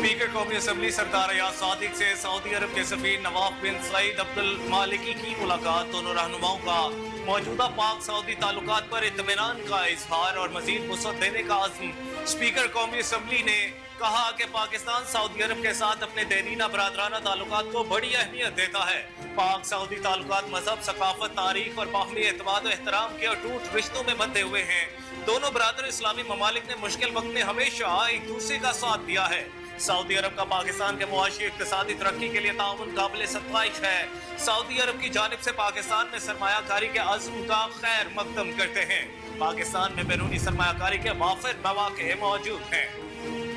Speaker कौमी assembly सरदार अयाज सादिक से Saudi अरब के सफीर नवाफ बिन सईद अब्दुल मालिकी की मुलाकात। दोनों रहनुमाओं का मौजूदा पाक सऊदी ताल्लुकात पर इत्मीनान का इजहार और मजीद वुसअत देने का अज़्म। स्पीकर कौमी असम्बली ने कहा कि पाकिस्तान सऊदी अरब के साथ अपने देरीना बरादराना ताल्लुकात को बड़ी अहमियत देता है। पाक सऊदी ताल्लुकात मजहब, सकाफत, तारीख और बाहमी एतमाद और एहतराम के अटूट रिश्तों में बंधे हुए हैं। दोनों बरादर इस्लामी ममालिक ने मुश्किल वक्त में हमेशा एक दूसरे का साथ दिया है। सऊदी अरब का पाकिस्तान के मुआशी इक्तिसादी तरक्की के लिए ताउन काबिल सत्ताइश है। सऊदी अरब की जानिब से पाकिस्तान में सरमायाकारी के अज़्म का खैर मकदम करते हैं। पाकिस्तान में बैरूनी सरमायाकारी के वाफिर मौके मौजूद हैं।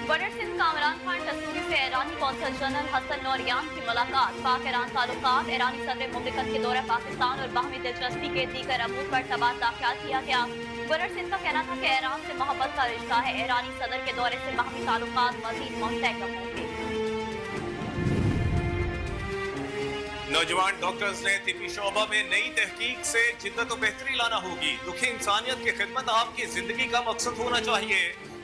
बजट सिंध का इमरान खान टसूरी से ईरानी कौंसल जनरल हसन नौरियान की मुलाकात। पाक ईरान ताल्लुकात, ईरानी सदर मुमलिकत के दौरे पाकिस्तान और बाहमी दिलचस्पी के दीगर अमूर पर तबादला ख्याल किया गया। बजट सिंध का कहना था कि ईरान से मोहब्बत का रिश्ता है। ईरानी सदर के दौरे से बाहमी ताल्लुकात मजीद मुंतहकम होंगे। नौजवान डॉक्टर्स ने तिब्बी शोबा में नई तहकीक से जिद्दत और बेहतरी लाना होगी। दुखी इंसानियत की खिदमत आपकी जिंदगी का मकसद होना चाहिए।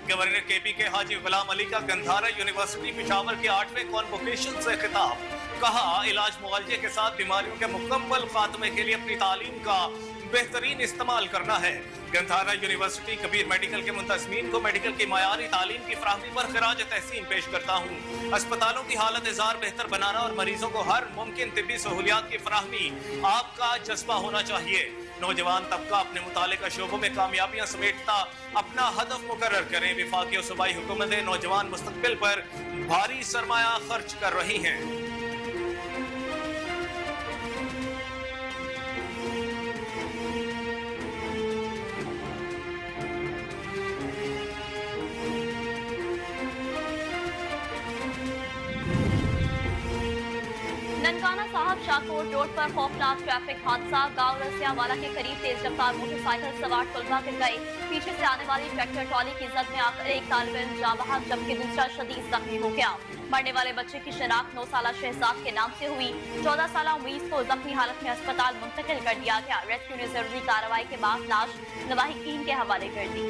गवर्नर केपी के हाजी गुलाम अली का गंधारा यूनिवर्सिटी पेशावर के 8वें कॉन्वोकेशन से खिताब। कहा, इलाज मुआवजे के साथ बीमारियों के मुकम्मल खात्मे के लिए अपनी तालीम का बेहतरीन इस्तेमाल करना है। गंधारा यूनिवर्सिटी कबीर मेडिकल के मुंतज़मीन को मेडिकल की मायारी तालीम की फ्राहमी पर खराज तहसीन पेश करता हूँ। अस्पतालों की हालत इज़ार बेहतर बनाना और मरीजों को हर मुमकिन तिब्बी सहूलियात की फ्राहमी आपका जज्बा होना चाहिए। नौजवान तबका अपने मुतालिका शोबों में कामयाबियां समेटता अपना हदफ मुकर्रर करें। विफाकी और सूबाई हुकूमतें नौजवान मुस्तकबिल पर भारी सरमाया खर्च कर रही हैं। ननकाना साहब शाहकोट रोड पर खौफनाक ट्रैफिक हादसा। गांव रसियावाला के करीब तेज रफ्तार मोटरसाइकिल सवार तलबा गिर गए। पीछे से आने वाली ट्रैक्टर ट्रॉली की जद में आकर एक तालिब इल्म जाँ बहक जबकि दूसरा शदीद जख्मी हो गया। मरने वाले बच्चे की शनाख्त 9 साला शहजाद के नाम से हुई। 14 साला उमीस को जख्मी हालत में अस्पताल मुंतकिल कर दिया गया। रेस्क्यू ने जरूरी कार्रवाई के बाद लाश लवाहिकीन के हवाले कर दी।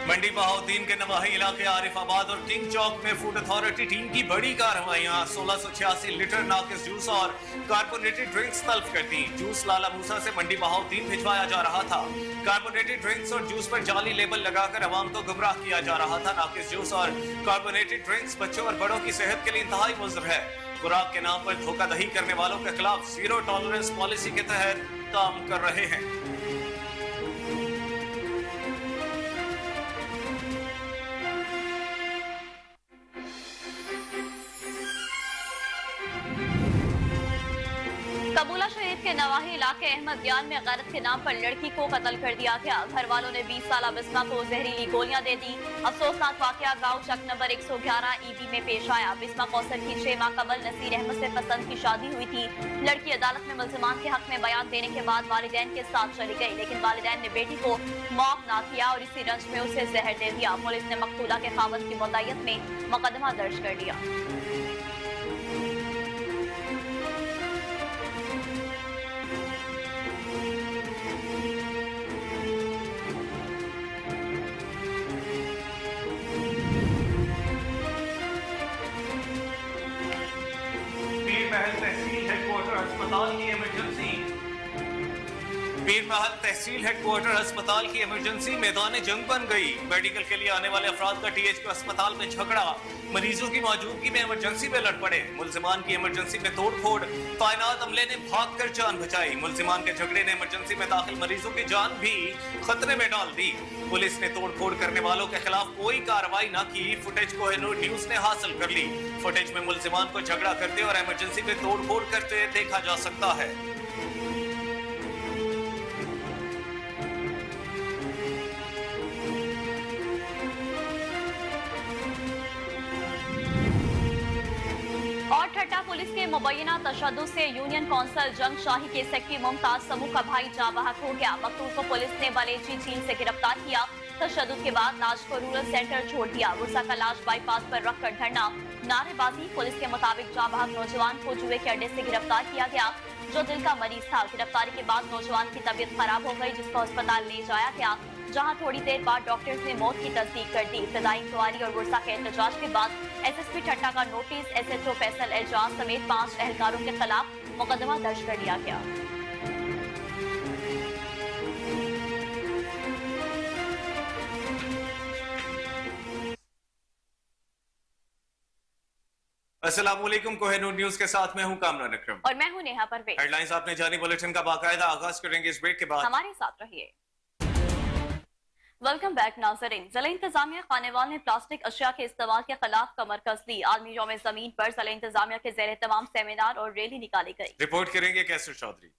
मंडी बहाउद्दीन के नवाही इलाके आरिफाबाद और किंग चौक में फूड अथॉरिटी टीम की बड़ी कार्रवाइयां। 1686 लीटर नाकिस जूस और कार्बोनेटेड ड्रिंक्स तल्फ कर दी। जूस लाला मूसा से मंडी बहाउद्दीन भिजवाया जा रहा था। कार्बोनेटेड ड्रिंक्स और जूस पर जाली लेबल लगाकर अवाम को गुमराह किया जा रहा था। नाकिस जूस और कार्बोनेटेड ड्रिंक्स बच्चों और बड़ों की सेहत के लिए इंतहाई मुज़र है। खुराक के नाम पर धोखाधड़ी करने वालों के खिलाफ जीरो टॉलरेंस पॉलिसी के तहत काम कर रहे हैं। कबूला शरीफ के नवाही इलाके अहमद दियान में गैरत के नाम पर लड़की को कत्ल कर दिया गया। घर वालों ने 20 साला बिस्मा को जहरीली गोलियां दे दी। अफसोसनाक वाकया गांव चक नंबर 111 ईबी में पेश आया। बिस्मा कौसर की 6 माह कबल नसीर अहमद से पसंद की शादी हुई थी। लड़की अदालत में मुल्जिमान के हक में बयान देने के बाद वालिदैन के साथ चली गई, लेकिन वालिदैन ने बेटी को माफ ना किया और इसी रंज में उसे जहर दे दिया। पुलिस ने मकतूला के खावत की मुद्दायत में मुकदमा दर्ज कर दिया। तहसील हेडक्वार्टर अस्पताल की इमरजेंसी। पीरमहल तहसील हेडक्वार्टर अस्पताल की इमरजेंसी मैदान जंग बन गई। मेडिकल के लिए आने वाले अफराद का टीएचक्यू अस्पताल में झगड़ा। मरीजों की मौजूदगी में इमरजेंसी में लड़ पड़े। मुल्जिमान की इमरजेंसी में तोड़फोड़। तैनात अमले ने भागकर जान बचाई। मुल्जिमान के झगड़े ने इमरजेंसी में दाखिल मरीजों की जान भी खतरे में डाल दी। पुलिस ने तोड़फोड़ करने वालों के खिलाफ कोई कार्रवाई न की। फुटेज को न्यूज ने हासिल कर ली। फुटेज में मुल्जिमान को झगड़ा करते और इमरजेंसी में तोड़फोड़ करते देखा जा सकता है। और ठट्टा पुलिस के मुबैना तशद्दुद से यूनियन कौंसल जंग शाही के सेक्रेटरी मुमताज समूह का भाई जाँ बहक हो गया। मकतूल को पुलिस ने बलेची झील से गिरफ्तार किया। तशद्दुद के बाद लाश को रूरल सेंटर छोड़ दिया। गुस्सा का लाश बाईपास पर रखकर धरना नारेबाजी। पुलिस के मुताबिक जांबाहक नौजवान को जुए के अड्डे से गिरफ्तार किया गया, जो दिल का मरीज था। गिरफ्तारी के बाद नौजवान की तबीयत खराब हो गई, जिसको अस्पताल ले जाया गया, जहां थोड़ी देर बाद डॉक्टर्स ने मौत की तस्दीक कर दी। इब्तदाई इंक्वायरी और गुर्सा के एहतजाज के बाद एसएसपी ठट्टा का नोटिस, एसएचओ फैसल एजाज समेत 5 एहलकारों के खिलाफ मुकदमा दर्ज कर लिया गया। अस्सलामुअलैकुम, कोहिनूर न्यूज के साथ मैं हूं कामरान अकरम और मैं हूं नेहा परवेज। हेडलाइंस आपने जानी, बुलेटिन का बाकायदा आगाज करेंगे इस ब्रेक के बाद। हमारे साथ रहिए। वेलकम बैक नाज़रीन। ज़िला इंतजामिया खानेवाल ने प्लास्टिक अशिया के इस्तेमाल के खिलाफ कमर कस ली। आलमी यौम ज़मीन पर ज़िला इंतजामिया के ज़ेर तमाम सेमिनार और रैली निकाली गई। रिपोर्ट करेंगे कैसर चौधरी।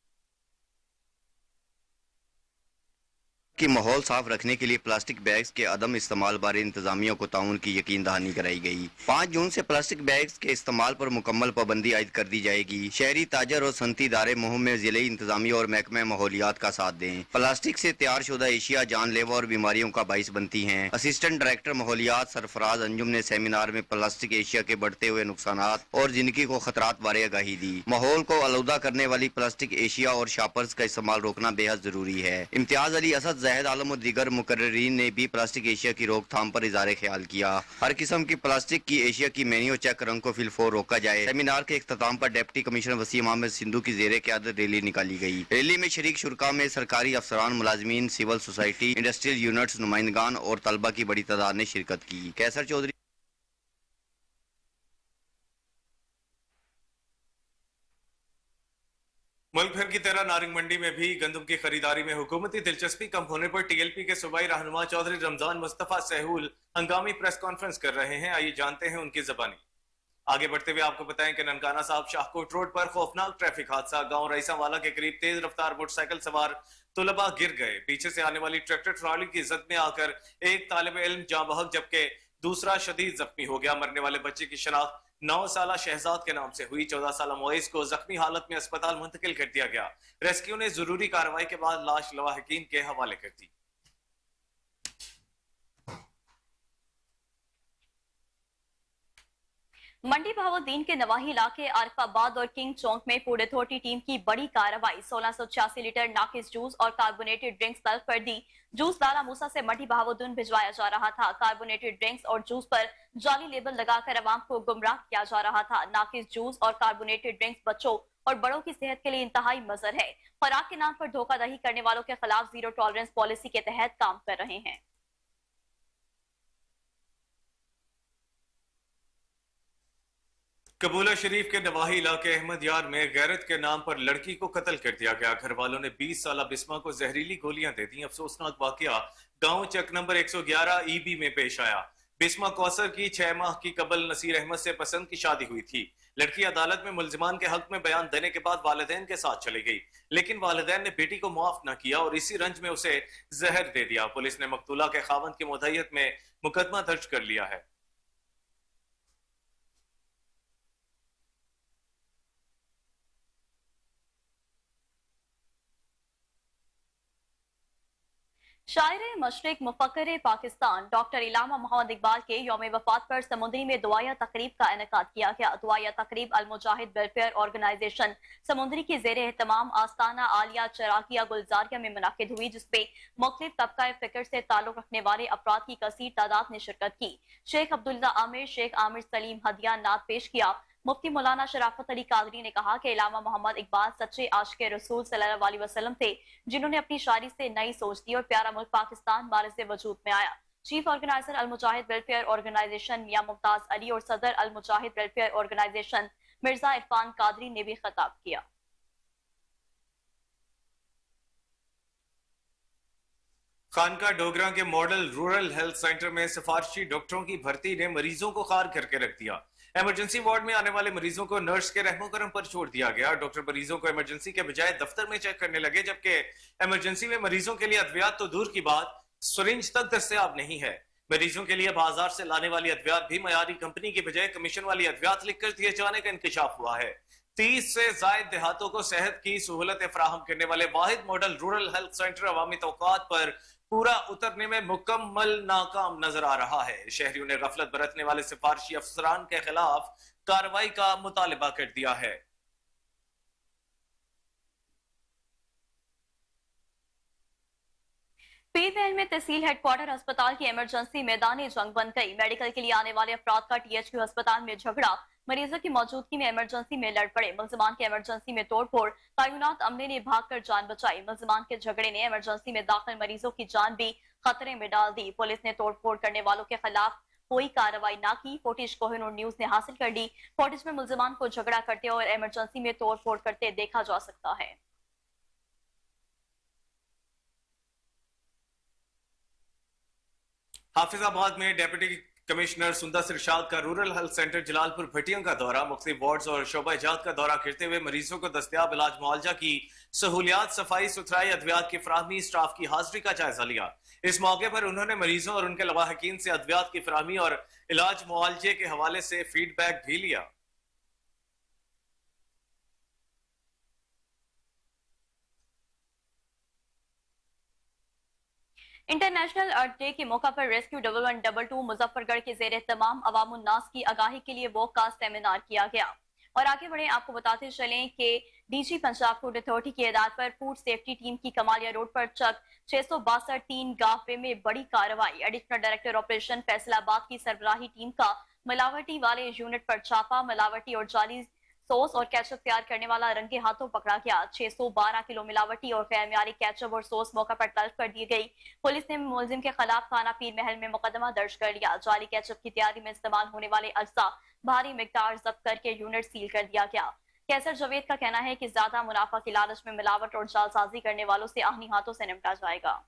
कि माहौल साफ रखने के लिए प्लास्टिक बैग्स के अदम इस्तेमाल बारे इंतजामिया को ताउन की यकीन दहानी कराई गई। 5 जून से प्लास्टिक बैग्स के इस्तेमाल पर मुकम्मल पाबंदी आयद कर दी जाएगी। शहरी ताजर और सनती इदारे मुहिम में जिले इंतजामिया और महकमा माहौलियात का साथ दें। प्लास्टिक से तैयार शुदा एशिया जानलेवा और बीमारियों का बाइस बनती हैं। असिस्टेंट डायरेक्टर माहौलियात सरफराज अंजुम ने सेमिनार में प्लास्टिक एशिया के बढ़ते हुए नुकसानात और जिंदगी को खतरात बारे आगाही दी। माहौल को आलूदा करने वाली प्लास्टिक एशिया और शापर्स का इस्तेमाल रोकना बेहद जरूरी है। इम्तियाज अली असद, ज़ाहिद आलम और दीगर मुकर्रीरीन ने भी प्लास्टिक एशिया की रोकथाम पर इज़हार ख्याल किया। हर किस्म की प्लास्टिक की एशिया की मेन्यू चेक रंग को फिलफोर रोका जाए। सेमिनार के इख्तिताम पर डिप्टी कमिश्नर वसीम अहमद सिंधु की ज़ेरे क़यादत रैली निकाली गई। रैली में शरीक शुरका में सरकारी अफसरान, मुलाजमीन, सिविल सोसाइटी, इंडस्ट्रियल यूनिट्स, नुमाइंदगान और तलबा की बड़ी तादाद ने शिरकत की। कैसर चौधरी। मुल्क भर की तरह नारंग मंडी में भी गंदम की खरीदारी में हुकूमती दिलचस्पी कम होने पर टीएलपी के सूबाई रहनुमा चौधरी रमजान मुस्तफा सहूल हंगामी प्रेस कॉन्फ्रेंस कर रहे हैं। आइए जानते हैं उनकी ज़बानी। आगे बढ़ते हुए आपको बताएं कि ननकाना साहब शाहकोट रोड पर खौफनाक ट्रैफिक हादसा। गांव रईसावाला के करीब तेज रफ्तार मोटरसाइकिल सवार तुलबा गिर गए। पीछे से आने वाली ट्रैक्टर ट्रॉली की जद में आकर एक तालिब इल्म जाँ बहक जबकि दूसरा शदीद जख्मी हो गया। मरने वाले बच्चे की शनाख्त 9 साला शहजाद के नाम से हुई। 14 साला मुइस को जख्मी हालत में अस्पताल मुंतकिल कर दिया गया। रेस्क्यू ने जरूरी कार्रवाई के बाद लाश लवाहिकीन के हवाले कर दी। मंडी बहाउद्दीन के नवाही इलाके आरिफाबाद और किंग चौक में फूड अथॉरिटी टीम की बड़ी कार्रवाई। 1686 लीटर नाकिस जूस और कार्बोनेटेड ड्रिंक्स तलब कर दी। जूस लाला मूसा से मंडी बहाउद्दीन भिजवाया जा रहा था। कार्बोनेटेड ड्रिंक्स और जूस पर जाली लेबल लगाकर अवाम को गुमराह किया जा रहा था। नाकिस जूस और कार्बोनेटेड ड्रिंक्स बच्चों और बड़ों की सेहत के लिए इंतहाई मज़र है। खुराक के नाम पर धोखाधड़ी करने वालों के खिलाफ जीरो टॉलरेंस पॉलिसी के तहत काम कर रहे हैं। कबूला शरीफ के नवाही इलाके अहमद यार में गैरत के नाम पर लड़की को कत्ल कर दिया गया। घर वालों ने 20 साला बिस्मा को जहरीली गोलियां दे दी। अफसोसनाक वाकया गांव चक नंबर 111 ईबी में पेश आया। बिस्मा कौसर की 6 माह की कबल नसीर अहमद से पसंद की शादी हुई थी। लड़की अदालत में मुल्जिमान के हक में बयान देने के बाद वालिदैन के साथ चली गई, लेकिन वालिदैन ने बेटी को माफ न किया और इसी रंज में उसे जहर दे दिया। पुलिस ने मकतूला के खावंद की मुद्दईयत में मुकदमा दर्ज कर लिया है। शायर मशरिक मुफक्कर पाकिस्तान डॉक्टर इलामा मोहम्मद इकबाल के यौम वफात पर समुद्री में दुआया तकरीब का इनेकाद किया गया। दुआया तकरीब अल मुजाहिद वेलफेयर ऑर्गेनाइजेशन समुद्री की जेर एहतमाम आस्ताना आलिया चरागिया गुलजारिया में मुनाकिद हुई, जिसपे मुख्तलिफ तबका फिक्र से ताल्लुक रखने वाले अफराद की कसीर तादाद ने शिरकत की। शेख अब्दुल्ला आमिर, शेख आमिर सलीम हदिया नात पेश किया। मुफ्ती मौलाना शराफत अली कादरी ने कहा कि इलामा मोहम्मद इकबाल सच्चे आशिक़े रसूल सल्लल्लाहु अलैहि वसल्लम थे, जिन्होंने अपनी शायरी से नई सोच दी और प्यारा मुल्क पाकिस्तान बारिज़ वजूद में आया। चीफ ऑर्गेनाइजर अल मुजाहिद वेलफेयर ऑर्गेनाइजेशन मियां मुमताज अली और सदर अल मुजाहिद वेलफेयर ऑर्गेनाइजेशन मिर्जा इरफान कादरी ने भी खिताब किया। खानका डोगरा के मॉडल रूरल हेल्थ सेंटर में सिफारशी डॉक्टरों की भर्ती ने मरीजों को खार करके रख दिया। इमरजेंसी वार्ड में आने वाले मरीजों को नर्स के रहमो करम पर छोड़ दिया गया। डॉक्टर मरीजों को इमरजेंसी के बजाय दफ्तर में चेक करने लगे, जबकि इमरजेंसी में मरीजों के लिए अद्वियात तो दूर की बात, सिरिंज तक दस्तयाब नहीं है। मरीजों के लिए बाजार से लाने वाली अद्वियात भी मयारी कंपनी की बजाय कमीशन वाली अद्वियात लिखकर दिए जाने का इंकशाफ हुआ है। 30 से जायद देहातों को सेहत की सहूलतें फराहम करने वाले वाहिद मॉडल रूरल हेल्थ सेंटर अवामी तौक़ात पर पूरा उतरने में मुकम्मल नाकाम नजर आ रहा है। शहरियों ने गफलत बरतने वाले सिफारशी अफसरान के खिलाफ कार्रवाई का मुतालबा कर दिया है। पीरमहल में तहसील हेडक्वार्टर अस्पताल की इमरजेंसी मैदानी जंग बन गई। मेडिकल के लिए आने वाले अफराद का THQ अस्पताल में झगड़ा, मरीजों की मौजूदगी में इमरजेंसी में लड़ पड़े। मुल्जिमान के इमरजेंसी में तोड़फोड़, तैनात अमले ने भागकर जान बचाई। मुल्जिमान के झगड़े ने इमरजेंसी में दाखिल मरीजों की जान भी खतरे में डाल दी। पुलिस ने तोड़फोड़ करने वालों के खिलाफ कोई कार्रवाई ना की। फुटेज कोहिनूर न्यूज ने हासिल कर ली। फुटेज में मुल्जिमान को झगड़ा करते और इमरजेंसी में तोड़फोड़ करते देखा जा सकता है। हाफिजाबाद में डिप्टी कमिश्नर सुंदर इरशाद का rural health centre Jalalpur Bhatia का दौरा, मुख्तलिफ वार्ड्स और शोबा-ए-जात का दौरा करते हुए मरीजों को दस्तयाब इलाज मुआवजा की सहूलियात, सफाई सुथराई, अद्वियात की फराहमी, स्टाफ की हाजिरी का जायजा लिया। इस मौके पर उन्होंने मरीजों और उनके लवाहकीन से अद्वियात की फराहमी और इलाज मुआवजे के हवाले से फीडबैक भी लिया। इंटरनेशनल अर्थ डे के मौका पर रेस्क्यू 1122 मुजफ्फरगढ़ के जेर तमाम अवामुन नास की आगाही के लिए वॉक का सेमिनार किया गया। और आगे बढ़े आपको बताते चलें कि DG पंजाब फूड अथॉरिटी की हिदायत पर फूड सेफ्टी टीम की कमालिया रोड पर चक 662 3 गाफे में बड़ी कार्रवाई। एडिशनल डायरेक्टर ऑपरेशन फैसलाबाद की सरबराही टीम का मिलावटी वाले यूनिट पर छापा। मिलावटी और जाली सॉस और केचप तैयार करने वाला रंगे हाथों पकड़ा गया। 612 किलो मिलावटी और गैर मियारी केचप और सॉस मौका पर तलब कर दी गई। पुलिस ने मुलजिम के खिलाफ थाना पीरमहल में मुकदमा दर्ज कर लिया। जाली केचप की तैयारी में इस्तेमाल होने वाले अज्जा भारी मिकदार जब्त करके यूनिट सील कर दिया गया। कैसर जवेद का कहना है कि ज्यादा मुनाफा की लालच में मिलावट और जालसाजी करने वालों से आहनी हाथों से निपटा जाएगा।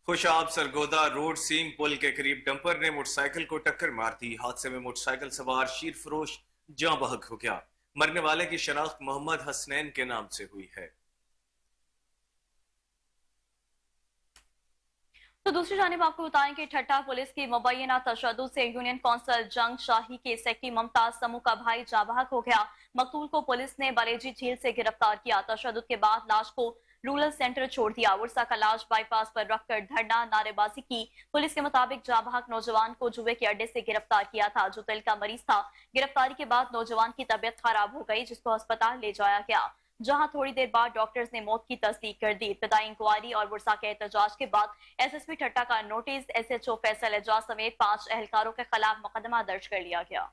खुशाब सरगोदा रोड सीम पुल के करीब डंपर ने मोटरसाइकिल को टक्कर मार दी। हादसे में मोटरसाइकिल सवार शीर फरोश जाँ बहक हो गया। मरने वाले की शनाख्त मोहम्मद हसनैन के नाम से हुई है। तो दूसरी जानिब आपको बताएं कि ठट्टा पुलिस की मुबैना तशद्दुद से यूनियन कौंसल जंग शाही के सेक्रेटरी मुमताज समूह का भाई जाँ बहक हो गया। मकतूल को पुलिस ने बलेजी झील से गिरफ्तार किया। तशद्दुद के बाद लाश को रूरल सेंटर छोड़ दिया। उर्सा का लाश बाईपास पर रखकर धरना नारेबाजी की। पुलिस के मुताबिक जाँ बहक नौजवान को जुए के अड्डे से गिरफ्तार किया था, जो दिल का मरीज था। गिरफ्तारी के बाद नौजवान की तबीयत खराब हो गई, जिसको अस्पताल ले जाया गया, जहां थोड़ी देर बाद डॉक्टर्स ने मौत की तस्दीक कर दी। इब्तदाई इंक्वायरी और वर्षा के एहतजाज के बाद SSP ठट्टा का नोटिस SHO फैसल एजाज समेत 5 एहलकारों के खिलाफ मुकदमा दर्ज कर लिया गया।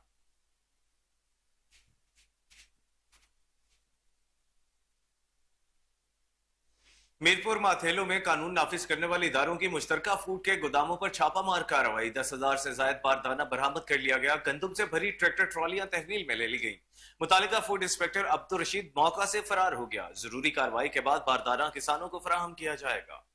मीरपुर माथेलो में कानून नाफिज करने वाले इदारों की मुश्तरका फूड के गोदामों पर छापामार कार्रवाई। 10,000 से ज्यादा बारदाना बरामद कर लिया गया। गंदम से भरी ट्रैक्टर ट्रॉलियां तहवील में ले ली गई। मुतालिका फूड इंस्पेक्टर अब्दुल रशीद मौका से फरार हो गया। जरूरी कार्रवाई के बाद बारदाना किसानों को फराहम किया जाएगा।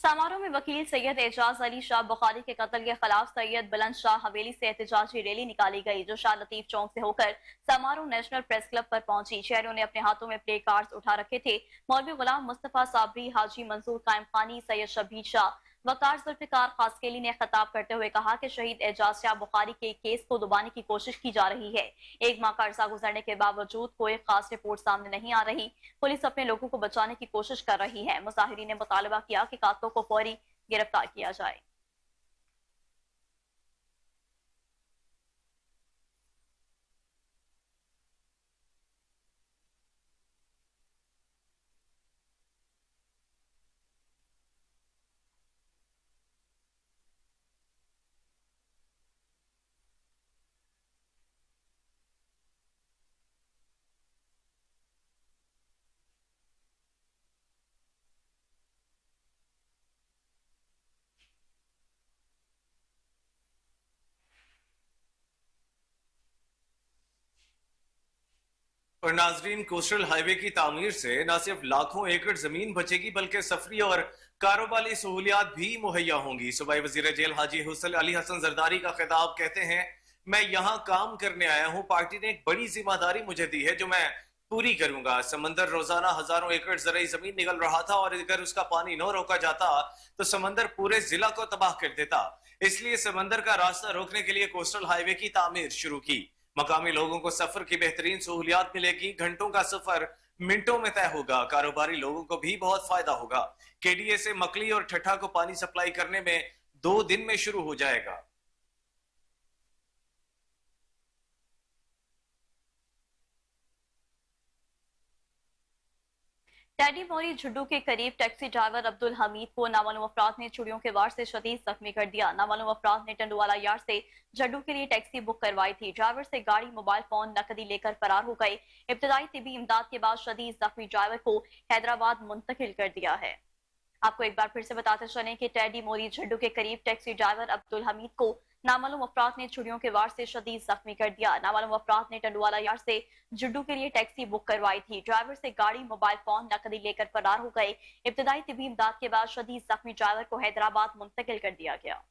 समारोह में वकील सैयद एजाज अली शाह बुखारी के कत्ल के खिलाफ सैयद बुलंद शाह हवेली से एहतजाजी रैली निकाली गई, जो शाह लतीफ चौक से होकर समारोह नेशनल प्रेस क्लब पर पहुंची। शहरियों ने अपने हाथों में प्ले कार्ड्स उठा रखे थे। मौलवी गुलाम मुस्तफा साबरी, हाजी मंसूर कायम खानी, सैयद शबीर शाह, वकार जुल्फिकार खासकेली ने खिताब करते हुए कहा कि शहीद एजाज शाह बुखारी के केस को दबाने की कोशिश की जा रही है। एक माह का अरसा गुजरने के बावजूद कोई खास रिपोर्ट सामने नहीं आ रही। पुलिस अपने लोगों को बचाने की कोशिश कर रही है। मुजाहिरीन ने मुतालबा किया कि कातलों को फौरी गिरफ्तार किया जाए। और नाजरीन, कोस्टल हाईवे की तामीर से न सिर्फ लाखों एकड़ जमीन बचेगी बल्कि सफरी और कारोबारी सहूलियात भी मुहैया होंगी। सूबाई वजीर जेल हाजी हुसैन अली हसन जरदारी का खिताब, कहते हैं, मैं यहाँ काम करने आया हूँ। पार्टी ने एक बड़ी जिम्मेदारी मुझे दी है जो मैं पूरी करूंगा। समंदर रोजाना हजारों एकड़ ज़राई जमीन निगल रहा था और अगर उसका पानी न रोका जाता तो समंदर पूरे जिला को तबाह कर देता। इसलिए समंदर का रास्ता रोकने के लिए कोस्टल हाईवे की तामीर शुरू की। मकामी लोगों को सफर की बेहतरीन सहूलियात मिलेगी। घंटों का सफर मिनटों में तय होगा। कारोबारी लोगों को भी बहुत फायदा होगा। केडीए से मकली और ठट्ठा को पानी सप्लाई करने में 2 दिन में शुरू हो जाएगा। टैडी मोरी झुड्डू के करीब टैक्सी ड्राइवर अब्दुल हमीद को नामालूम अफराद ने चूड़ियों के वार से शदीद जख्मी कर दिया। नामालूम अफराद ने टंडुवाला यार्ड से झुड्डू के लिए टैक्सी बुक करवाई थी। ड्राइवर से गाड़ी, मोबाइल फोन, नकदी लेकर फरार हो गए। इब्तदाई तिबी इमदाद के बाद शदीद जख्मी ड्राइवर को हैदराबाद मुंतकिल कर दिया है। आपको एक बार फिर से बताते चलें कि टैडी मोरी झड्डू के करीब टैक्सी ड्राइवर अब्दुल हमीद को नामालूम अफराद ने छुरियों के वार से शदीद जख्मी कर दिया। नामालूम अफराद ने टंडुवाला यार्ड से झुड्डू के लिए टैक्सी बुक करवाई थी। ड्राइवर से गाड़ी, मोबाइल फोन, नकदी लेकर फरार हो गए। इब्तदाई तिबी इमदाद के बाद शदीद जख्मी ड्राइवर को हैदराबाद मुंतकिल कर दिया गया।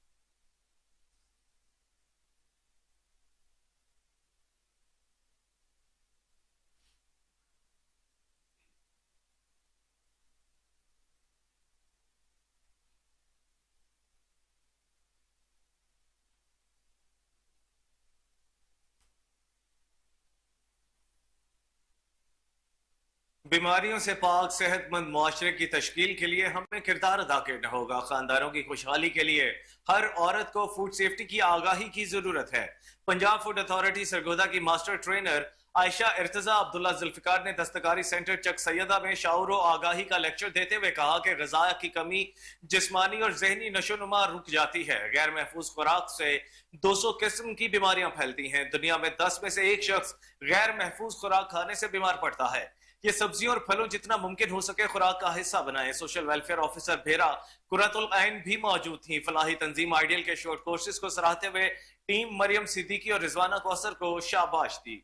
बीमारियों से पाक सेहतमंद मुआशरे की तश्कील के लिए हमें किरदार अदा करना होगा। खानदारों की खुशहाली के लिए हर औरत को फूड सेफ्टी की आगाही की जरूरत है। पंजाब फूड अथॉरिटी सरगोदा की मास्टर ट्रेनर आयशा इर्तजा अब्दुल्ला जुल्फिकार ने दस्तकारी सेंटर चक सैयदा में शाऊर और आगाही का लेक्चर देते हुए कहा कि ग़िज़ा की कमी जिस्मानी और जहनी नशोनुमा रुक जाती है। गैर महफूज खुराक से 200 किस्म की बीमारियां फैलती हैं। दुनिया में 10 में से 1 शख्स गैर महफूज खुराक खाने से बीमार पड़ता है। ये सब्जियों और फलों जितना मुमकिन हो सके खुराक का हिस्सा बनाएं। सोशल वेलफेयर ऑफिसर भेरा कुरतुल ऐन भी मौजूद थी। फलाही तंजीम आइडियल के शॉर्ट कोर्सेज को सराहते हुए टीम मरियम सिद्दीकी और रिजवाना कौसर को शाबाश दी।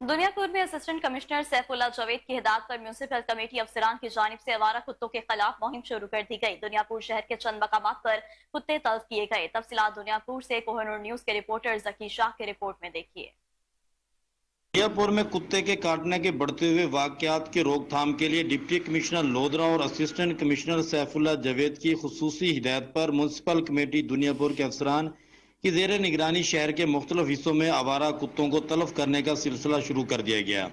दुनियापुर में असिस्टेंट कमिश्नर सैफुल्लाह जावेद की हिदायत पर म्यूनिसिपल कमेटी अफसरान की जानिब से आवारा कुत्तों के खिलाफ मुहिम शुरू कर दी गई। दुनियापुर शहर के चंद मकामात पर कुत्ते तल्फ किए गए। तफसीलात दुनियापुर से कोहिनूर न्यूज के रिपोर्टर जकी शाह की रिपोर्ट में देखिए। दुनियापुर में कुत्ते के काटने के बढ़ते हुए वाकयात की रोकथाम के लिए डिप्टी कमिश्नर लोधरा और असिस्टेंट कमिश्नर सैफुल्लाह जावेद की खुसूसी हिदायत पर म्यूनिसिपल कमेटी दुनियापुर के अफसरान की जेर निगरानी शहर के मुख्तलिफ हिस्सों में आवारा कुत्तों को तलफ करने का सिलसिला शुरू कर दिया गया,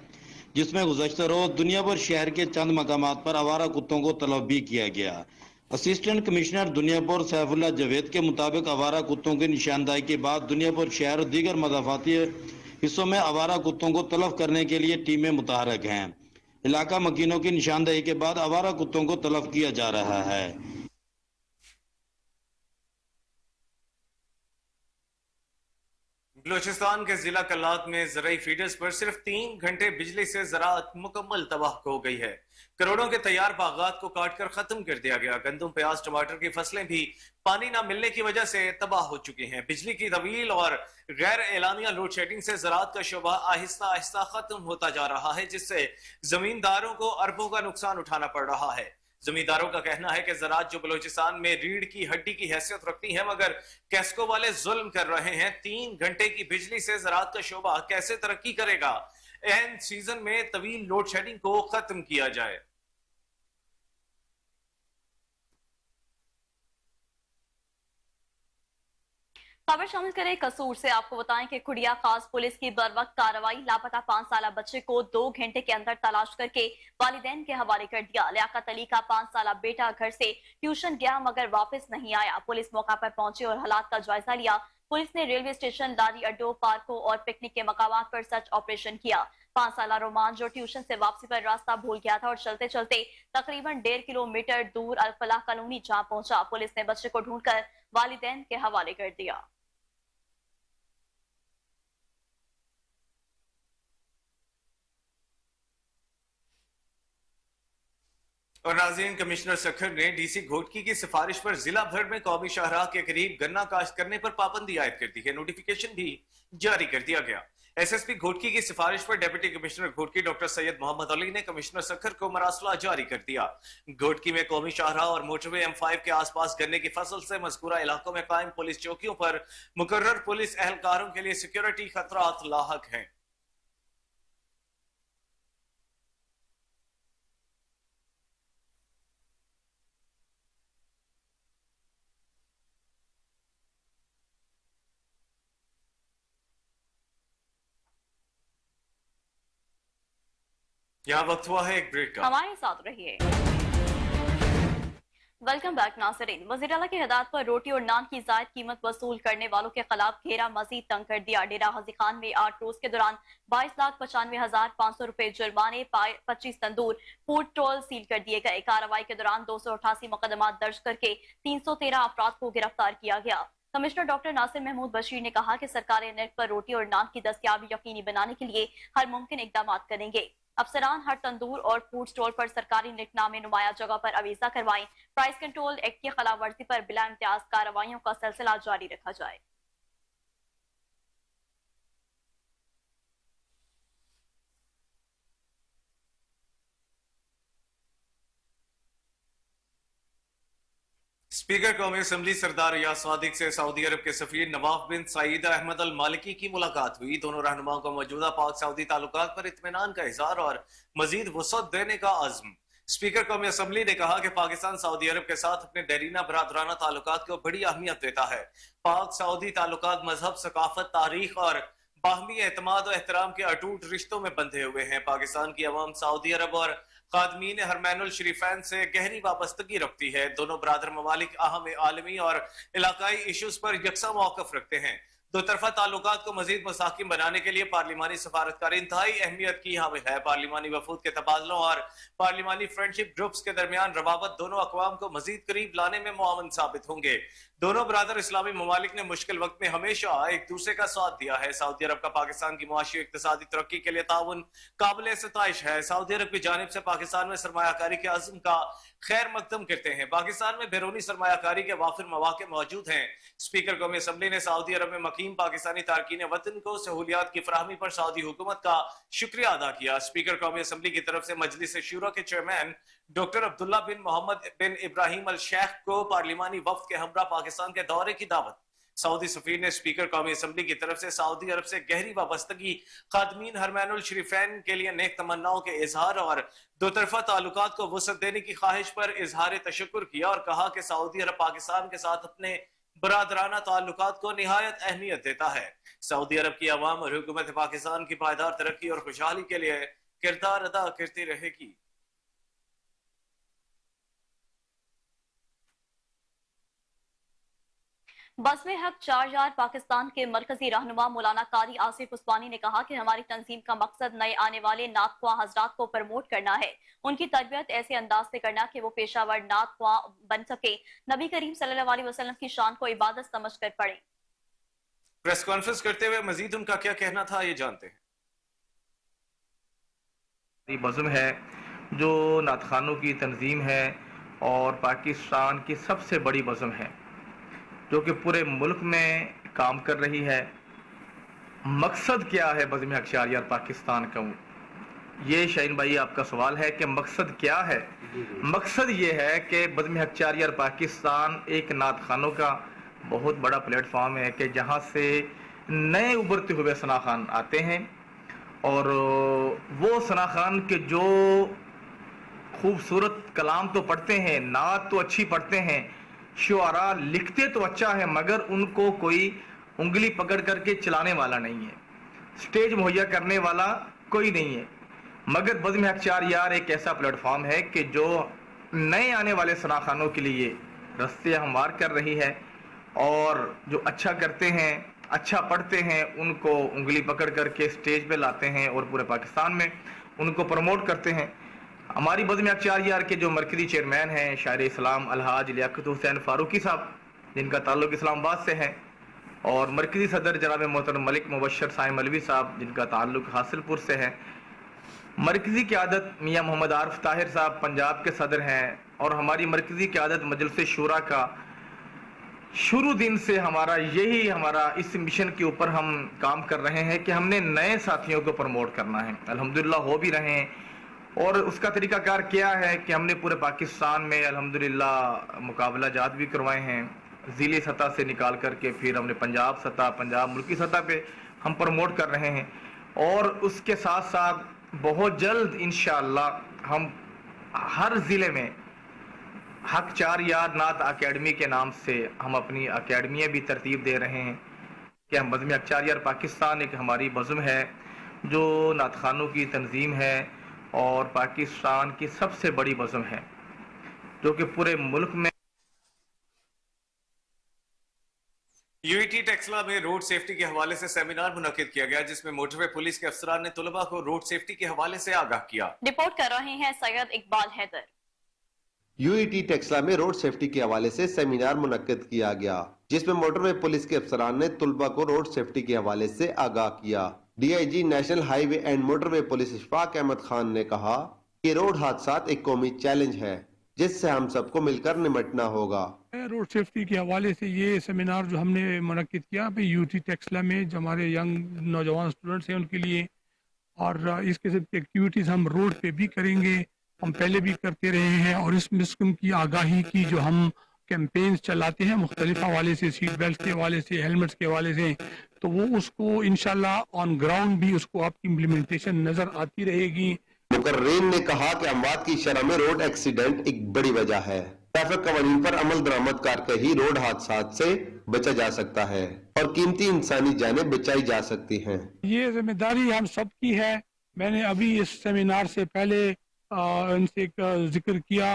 जिसमें गुज़श्ता रोज दुनियापुर शहर के चंद मकामात पर आवारा कुत्तों को तलब भी किया गया। असिस्टेंट कमिश्नर दुनियापुर सैफुल्लाह जावेद के मुताबिक आवारा कुत्तों की निशानदाही के बाद दुनियापुर शहर और दीगर मदाफाती हिस्सों में आवारा कुत्तों को तलफ करने के लिए टीमें मुतहरक हैं। इलाका मकीनों की निशानदाही के बाद आवारा कुत्तों को तलफ किया जा रहा है। बलूचिस्तान के जिला कल्लात में ज़राई फीडर्स पर सिर्फ 3 घंटे बिजली से ज़राअत मुकम्मल तबाह हो गई है। करोड़ों के तैयार बागात को काटकर खत्म कर दिया गया। गंदम, प्याज, टमाटर की फसलें भी पानी न मिलने की वजह से तबाह हो चुकी हैं। बिजली की तवील और गैर एलानिया लोड शेडिंग से ज़राअत का शोबा आहिस्ता आहिस्ता खत्म होता जा रहा है, जिससे जमींदारों को अरबों का नुकसान उठाना पड़ रहा है। जमींदारों का कहना है कि ज़राअत जो बलूचिस्तान में रीढ़ की हड्डी की हैसियत रखती है, मगर कैस्को वाले जुल्म कर रहे हैं। 3 घंटे की बिजली से ज़राअत का शोबा कैसे तरक्की करेगा? एंड सीजन में तवील लोड शेडिंग को खत्म किया जाए। खबर शामिल करें कसूर से। आपको बताएं कि खुड़िया खास पुलिस की बरवक्त कार्रवाई लापता 5 साल बच्चे को 2 घंटे के अंदर तलाश करके वालिदैन के हवाले कर दिया। लियाकत अली का 5 साल बेटा घर से ट्यूशन गया मगर वापस नहीं आया। पुलिस मौका पर पहुंची और हालात का जायजा लिया। पुलिस ने रेलवे स्टेशन, लारी अड्डों, पार्कों और पिकनिक के मकामात पर सर्च ऑपरेशन किया। 5 साल रोमान जो ट्यूशन से वापसी पर रास्ता भूल गया था और चलते चलते तकरीबन 1.5 किलोमीटर दूर अल-फलाह कॉलोनी जा पहुंचा। पुलिस ने बच्चे को ढूंढकर वालिदैन के हवाले कर दिया। और नाज़रीन, कमिश्नर सखर ने डीसी घोटकी की सिफारिश पर जिला भर में कौमी शाहराह के करीब गन्ना काश्त करने पर पाबंदी आयद कर दी है। नोटिफिकेशन भी जारी कर दिया गया। एसएसपी घोटकी की सिफारिश पर deputy commissioner Ghotki doctor Syed Mohammad Ali ने कमिश्नर सखर को मरासला जारी कर दिया। घोटकी में कौमी शाहराह और मोटरवे M5 के आसपास गन्ने की फसल से मज़कूरा इलाकों में कायम पुलिस चौकियों पर मुकर्रर पुलिस एहलकारों के लिए सिक्योरिटी खतरात लाहक हैं। यहाँ वक्त हुआ है एक ब्रेक का। हमारे साथ रहिए। वेलकम बैक नाज़रीन। वज़ीर आला की हिदायत पर रोटी और नान की जायद कीमत वसूल करने वालों के खिलाफ घेरा मजीद तंग कर दिया। डेरा हाजी खान में 8 रोज के दौरान 22,95,500 रुपए जुर्माने, 25 तंदूर फूड टोल सील कर दिए गए। कार्रवाई के दौरान 288 मुकदमा दर्ज करके 313 अफराद को गिरफ्तार किया गया। कमिश्नर डॉक्टर नासिर महमूद बशीर ने कहा कि सरकार नेट पर रोटी और नान की दस्तयाबी यकीनी बनाने के लिए हर मुमकिन इकदाम करेंगे। अफसरान हर तंदूर और फूड स्टॉल पर सरकारी नेटनामे नुमाया जगह पर अवीजा करवाएं। प्राइस कंट्रोल एक्ट की खिलाफ वर्जी पर बिला इम्तियाज कार्रवाइयों का सिलसिला जारी रखा जाए। स्पीकर कौमी असम्बली सरदार रियाज सादिक से सऊदी अरब के सफीर नवाफ बिन सईद अहमद अल मालिकी की मुलाकात हुई। दोनों रहनुमाओं का मौजूदा पाक सऊदी ताल्लुकात पर इत्मीनान का इजहार और मजीद वसअत देने का अज़्म। स्पीकर कौमी असम्बली ने कहा कि पाकिस्तान सऊदी अरब के साथ अपने देरीना बरादराना ताल्लुकात को बड़ी अहमियत देता है। पाक सऊदी ताल्लुकात मजहब, सकाफत, तारीख और बाहमी एतमाद और एहतराम के अटूट रिश्तों में बंधे हुए हैं। पाकिस्तान की अवाम सऊदी अरब और खादमीन हरमैनुल शरीफैन से गहरी वाबस्तगी रखती है। दोनों बरादर ममालिक अहम आलमी और इलाकाई इशूज पर यकसा मौक़िफ़ रखते हैं। दो तरफा ताल्लुकात को मजीद मुसाकिम बनाने के लिए पार्लिमानी सफारतकारी इंतहाई अहमियत की हामिल है। पार्लिमानी वफूद के तबादलों और पार्लिमानी फ्रेंडशिप ग्रुप्स के दरमियान रवाबत दोनों अक़वाम को मजीद करीब लाने में मुआवन साबित होंगे। दोनों बरादर इस्लामी ममालिक ने मुश्किल वक्त में हमेशा एक दूसरे का साथ दिया है। सऊदी अरब का पाकिस्तान की मुआशी इक़्तिसादी तरक्की के लिए ताउन काबिल सताइश है। सऊदी अरब की जानिब से पाकिस्तान में सरमायाकारी के अज़्म का खैर मकदम करते हैं। पाकिस्तान में बैरूनी सरमायाकारी के वाफिर मौके मौजूद हैं। स्पीकर कौमी असम्बली ने सऊदी अरब में मकीम पाकिस्तानी तारकीन वतन को सहूलियात की फराहमी पर सऊदी हुकूमत का शुक्रिया अदा किया। स्पीकर कौमी असम्बली की तरफ से मजलिस शूरा के चेयरमैन डॉक्टर अब्दुल्ला बिन मोहम्मद बिन इब्राहिम अल शेख को पार्लिमानी वफ्द के हमरा पाकिस्तान के दौरे की दावत। सऊदी सफीर ने स्पीकर कौमी असम्बली की तरफ से सऊदी अरब से गहरी वाबस्तगी, खादमीन हरमैनुल शरीफैन के लिए नेक तमन्नाओं के इजहार और दो तरफा ताल्लुकात को वसअत देने की ख्वाहिश पर इजहार तशक्कुर किया और कहा कि सऊदी अरब पाकिस्तान के साथ अपने बरादराना ताल्लुकात को निहायत अहमियत देता है। सऊदी अरब की अवाम और हुकूमत पाकिस्तान की पायदार तरक्की और खुशहाली के लिए किरदार अदा करती रहेगी। बज़्म हक 4 पाकिस्तान के मरकजी रहनुमा मौलाना कारी आसिफ उस्मानी ने कहा कि हमारी तंजीम का मकसद नए आने वाले नात ख्वाह हजरात को प्रमोट करना है, उनकी तरबियत ऐसे अंदाज से करना कि वो पेशावर नात ख्वाह बन सके, नबी करीम सल्लल्लाहु अलैहि वसल्लम की शान को इबादत समझ कर पढ़े। प्रेस कॉन्फ्रेंस करते हुए मजीद उनका क्या कहना था, ये जानते हैं। बज़्म है जो नात खानों की तंजीम है और पाकिस्तान की सबसे बड़ी बज़्म है जो कि पूरे मुल्क में काम कर रही है। मकसद क्या है बज़्म हक 4 पाकिस्तान का? ये शाहीन भाई आपका सवाल है कि मकसद क्या है। मकसद ये है कि बज़्म हक 4 पाकिस्तान एक नात खानों का बहुत बड़ा प्लेटफॉर्म है कि जहाँ से नए उभरते हुए सना खान आते हैं और वो सना खान के जो खूबसूरत कलाम तो पढ़ते हैं, नात तो अच्छी पढ़ते हैं, शुआरा लिखते तो अच्छा है, मगर उनको कोई उंगली पकड़ करके चलाने वाला नहीं है, स्टेज मुहैया करने वाला कोई नहीं है। मगर बज़्म हक 4 एक ऐसा प्लेटफॉर्म है कि जो नए आने वाले सनाखानों के लिए रस्ते हमवार कर रही है और जो अच्छा करते हैं, अच्छा पढ़ते हैं, उनको उंगली पकड़ करके स्टेज पे लाते हैं और पूरे पाकिस्तान में उनको प्रमोट करते हैं। हमारी बज़्म हक 4 के जो मरकजी चेयरमैन हैं शायर इस्लाम अलहाज लियाकत हुसैन फारूकी साहब, जिनका ताल्लुक इस्लामाबाद से है, और मरकजी सदर जनाब मोहतरम मलिक मुबशर साइम अलवी साहब, जिनका ताल्लुक हासिलपुर से है। मरकजी क़यादत मियाँ मोहम्मद आरिफ ताहिर साहब पंजाब के सदर हैं और हमारी मरकजी क़यादत मजलिस शूरा का शुरू दिन से हमारा इस मिशन के ऊपर हम काम कर रहे हैं कि हमने नए साथियों को प्रमोट करना है। अल्हम्दुलिल्लाह हो भी रहे हैं और उसका तरीकाकार क्या है कि हमने पूरे पाकिस्तान में अल्हम्दुलिल्लाह मुकाबला जात भी करवाए हैं, ज़िले सतह से निकाल करके फिर हमने पंजाब मुल्की सतह पे हम प्रमोट कर रहे हैं। और उसके साथ साथ बहुत जल्द इंशाअल्लाह हम हर ज़िले में हक 4 यार नात अकेडमी के नाम से हम अपनी अकेडमियाँ भी तरतीब दे रहे हैं कि हम बज़्म हक 4 यार पाकिस्तान एक हमारी बज़्म है जो नात खानों की तंजीम है और पाकिस्तान की सबसे बड़ी बज़्म है जो कि पूरे मुल्क में। यूईटी टेक्सला में रोड सेफ्टी के हवाले से सेमिनार मुनक्किद किया गया जिसमें मोटरवे पुलिस के अफसरान ने तुलबा को रोड सेफ्टी के हवाले से आगाह किया। रिपोर्ट कर रहे हैं सैयद इकबाल हैदर। यूईटी टेक्सला में रोड सेफ्टी के हवाले से सेमिनार मुनक्किद किया गया जिसमें मोटरवे पुलिस के अफसरान ने तुलबा को रोड सेफ्टी के हवाले से आगाह किया। DIG national highway and motorway police Ishfaq Ahmad Khan ने कहा कि रोड हादसात एक कौमी चैलेंज है जिससे हम सबको मिलकर निपटना होगा। रोड सेफ्टी के हवाले से ये सेमिनार जो हमने मुनक्किद किया यूटी टेक्सला में जो हमारे यंग नौजवान स्टूडेंट्स हैं उनके लिए, और इस किस्म की एक्टिविटीज़ हम रोड पे भी करेंगे, हम पहले भी करते रहे हैं। और इस किस्म की आगाही की जो हम कैंपेन्स चलाते हैं मुख्तलिफ हवाले से, सीट बेल्ट के हवाले से, हेलमेट्स के हवाले से, तो वो उसको इंशाल्लाह ऑन ग्राउंड भी उसको आपकी इम्प्लीमेंटेशन नज़र आती रहेगी। मुकर्रीन ने कहा कि अमवात की शरह में रोड एक्सीडेंट एक बड़ी वजह है। ट्रैफिक कवानीन पर अमल दरामद करके ही रोड हादसात से बचा जा सकता है और कीमती इंसानी जानें बचाई जा सकती हैं। ये जिम्मेदारी हम सब की है। मैंने अभी इस सेमिनार से पहले इनसे एक जिक्र किया,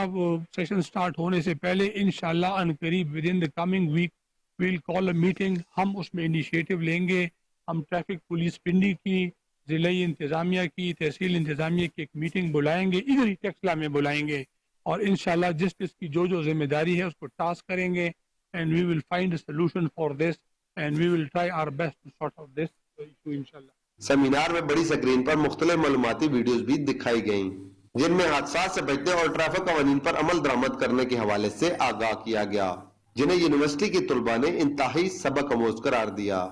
सेशन स्टार्ट होने से पहले इंशाल्लाह अनकरीब within the coming week will call a meeting. हम उसमें इनिशिएटिव लेंगे। हम ट्रैफिक पुलिस पिंडी की, जिलाई इंतजामिया की, तहसील इंतजामिया की एक मीटिंग बुलाएंगे, इधर ही टेक्सला में बुलाएंगे और इंशाल्लाह जिसकी जो जिम्मेदारी है उसको टास्क करेंगे and we will find a solution for this and we will try our best to sort out this issue इंशाल्लाह। सेमिनार में बड़ी स्क्रीन पर मुख्तलिफ मालूमाती वीडियोस भी दिखाई गयी जिनमें हादसा से बचने और ट्रैफिक कवानीन पर अमल दरामद करने के हवाले से आगाह किया गया जिन्हें यूनिवर्सिटी के तुलबा ने इंतहाई सबक आमोज करार दिया।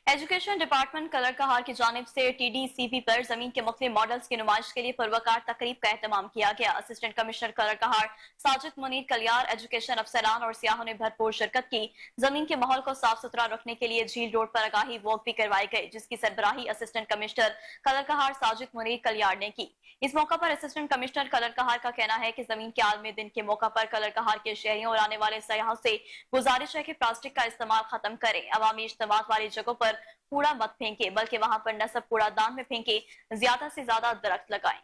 एजुकेशन डिपार्टमेंट कलर कहार की जानिब से टीडीसीपी पर जमीन के मुख्तलिफ मॉडल्स की नुमाइश के लिए पुरवकार तकरीब का एहतमाम किया गया। असिस्टेंट कमिश्नर कलर कहार साजिद मुनीर कलियार, एजुकेशन अफसरान और सियाहों ने भरपूर शिरकत की। जमीन के माहौल को साफ सुथरा रखने के लिए झील रोड पर आगाही वॉक भी करवाई गई जिसकी सरबराही असिस्टेंट कमिश्नर कलर कहार साजिद मुनीर कलियार ने की। इस मौका पर असिस्टेंट कमिश्नर कलर कहार का कहना है कि जमीन के आलमी दिन के मौका पर कलर कहार के शहरियों और आने वाले सयाहों से गुजारिश है कि प्लास्टिक का इस्तेमाल खत्म करें। अवामी इज्तिमात वाली जगहों पर कूड़ा मत फेंके बल्कि वहां पर न सब कूड़ादान में फेंके, ज्यादा से ज्यादा दरख्त लगाएं।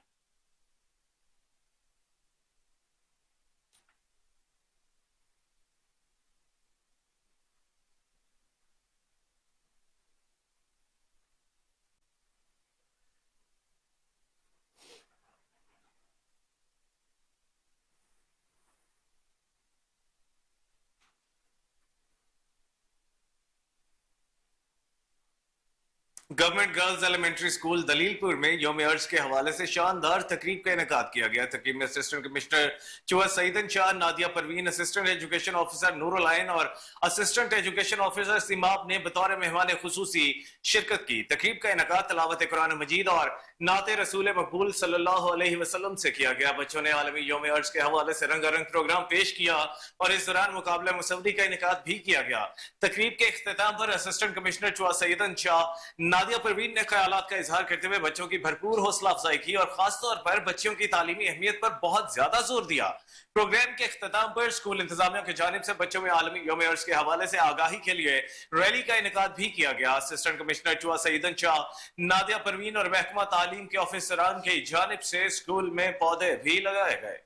गवर्नमेंट गर्ल्स एलिमेंट्री स्कूल दलीलपुर में यौम अर्ज के हवाले से शानदार तकरीब का इनेकाद किया गया। तकरीब में assistant commissioner Choa Saidan Shah, Nadia Parveen, assistant education officer Noorul Ain और असिस्टेंट एजुकेशन ऑफिसर सिमाब ने बतौर मेहमान खुसूसी शिरकत की। तकरीब का इनेकाद तिलावत कुरान मजीद और नाते रसूल मकबूल सल्लल्लाहु अलैहि वसल्लम से किया गया। बच्चों ने आलमी यौम अर्ज के हवाले से रंगारंग प्रोग्राम पेश किया और इस दौरान मुकाबला मुसव्वरी का इनेकाद भी किया गया। तकरीब के इख्तिताम पर असिस्टेंट कमिश्नर चुआ सईदन शाह, नादिया परवीन ने ख्यालात का इजहार करते हुए बच्चों की भरपूर हौसला अफजाई की और खासतौर पर बच्चों की तालीमी अहमियत पर बहुत ज्यादा जोर दिया। प्रोग्राम के इख्तिताम पर स्कूल इंतजामिया की जानिब से बच्चों में आलमी यौम अर्ज के हवाले से आगाही के लिए रैली का इनेकाद भी किया गया। असिस्टेंट कमिश्नर चुआ सईदन शाह, नादिया परवीन और महकमा तालीम के ऑफिसरान की जानिब से स्कूल में पौधे भी लगाए गए।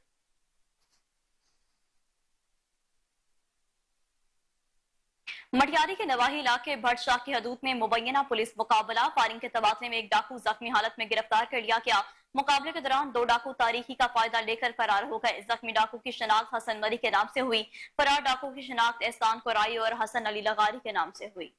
मटियारी के नवाही इलाके भटशाह की हदूद में मुबैना पुलिस मुकाबला, फायरिंग के तबादले में एक डाकू जख्मी हालत में गिरफ्तार कर लिया गया। मुकाबले के दौरान 2 डाकू तारीखी का फायदा लेकर फरार हो गए। जख्मी डाकू की शनाख्त हसन मरी के नाम से हुई। फरार डाकू की शनाख्त एहसान कुराई और हसन अली लगारी के नाम से हुई।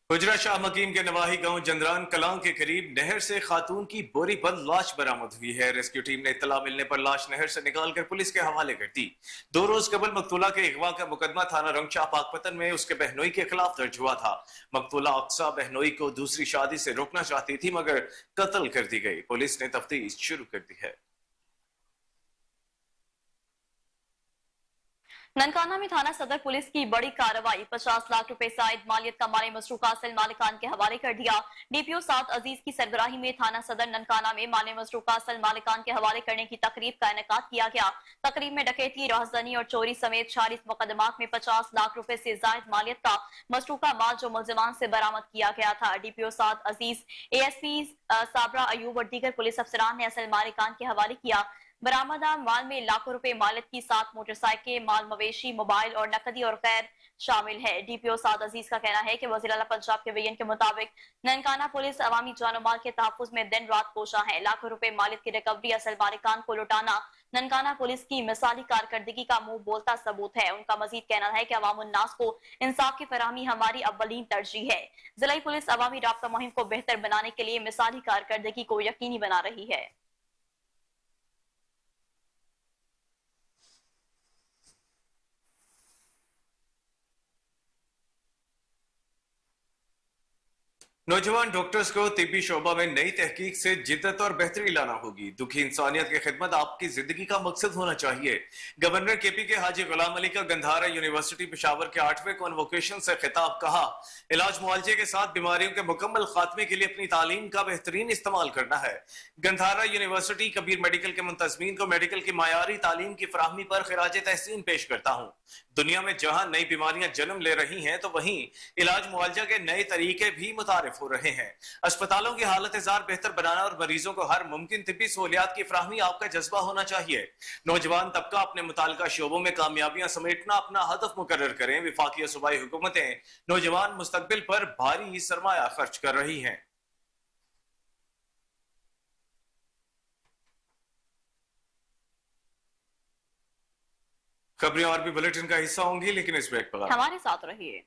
गुजरा शाह मकीम के नवाही गांव जंदरान कलां के करीब नहर से खातून की बोरी बंद लाश बरामद हुई है। रेस्क्यू टीम ने इत्तला मिलने पर लाश नहर से निकालकर पुलिस के हवाले कर दी। 2 रोज कबल मकतूला के अगवा का मुकदमा थाना रंगशाह पाकपतन में उसके बहनोई के खिलाफ दर्ज हुआ था। मकतूला अक्सा बहनोई को दूसरी शादी से रोकना चाहती थी मगर कत्ल कर दी गई। पुलिस ने तफ्तीश शुरू कर दी है। ननकाना में थाना सदर पुलिस की बड़ी कार्रवाई, 50 लाख रुपए साइद मालियत का माली मसरूका असल मालिकान के हवाले कर दिया। डीपीओ साद अजीज की सरबराही में थाना सदर ननकाना में माली मसरूका असल मालिकान के हवाले करने की तकरीब का इनेकाद किया गया। तकरीब में डकैती, राहजनी और चोरी समेत 40 मुकदमात में 50 लाख रुपए से जायद मालियत का मसरूका माल जो मुलजिमान से बरामद किया गया था। डीपीओ साद अजीज, एएसपी साबरा अयूब और दीगर पुलिस अफसरान ने असल मालिकान के हवाले किया। बरामदा माल में लाखों रुपए मालियत की 7 मोटरसाइकिल, माल मवेशी, मोबाइल और नकदी और गैर शामिल है। डीपीओ साद अजीज का कहना है कि वज़ीर आला पंजाब के बयान के मुताबिक ननकाना पुलिस अवामी जान माल के तहफ्फुज़ में दिन रात कोशा है। लाखों रुपए मालियत की रिकवरी, असल मालिकान को लुटाना ननकाना पुलिस की मिसाली कारकर्दगी का मुंह बोलता सबूत है। उनका मजीद कहना है कि अवाम उन्नास को इंसाफ की फराहमी हमारी अव्वलीन तरजीह है। जिला पुलिस अवामी राब्ता मुहिम को बेहतर बनाने के लिए मिसाली कारकर्दगी को यकीनी बना रही है। नौजवान डॉक्टर्स को तिब्बी शोबा में नई तहकीक से जिद्दत और बेहतरी लाना होगी। दुखी इंसानियत की खिदमत आपकी जिंदगी का मकसद होना चाहिए। गवर्नर केपी के हाजी गुलाम अली का गंधारा यूनिवर्सिटी पेशावर के 8वें कॉन्वोकेशन से खिताब, कहा इलाज मुआलजे के साथ बीमारियों के मुकम्मल खात्मे के लिए अपनी तालीम का बेहतरीन इस्तेमाल करना है। गंधारा यूनिवर्सिटी कबीर मेडिकल के मुंतजमीन को मेडिकल की मायारी तालीम की फराहमी पर खिराज तहसीन पेश करता हूँ। दुनिया में जहाँ नई बीमारियां जन्म ले रही हैं तो वहीं इलाज मुआलजा के नए तरीके भी मुतारिफ हो रहे हैं। अस्पतालों की हालत जार बेहतर बनाना और मरीजों को हर मुमकिन तिब्बी सहूलियात की फराहमी आपका जज्बा होना चाहिए। नौजवान तबका अपने मुताल्लिका शोबों में कामयाबियां समेटना अपना हदफ मुकर्रर करें। विफाकी और सूबाई हुकूमतें नौजवान मुस्तकबिल पर भारी सरमाया खर्च कर रही हैं। खबरें और भी बुलेटिन का हिस्सा होंगी, लेकिन इस ब्रेक पर हमारे साथ रहिए।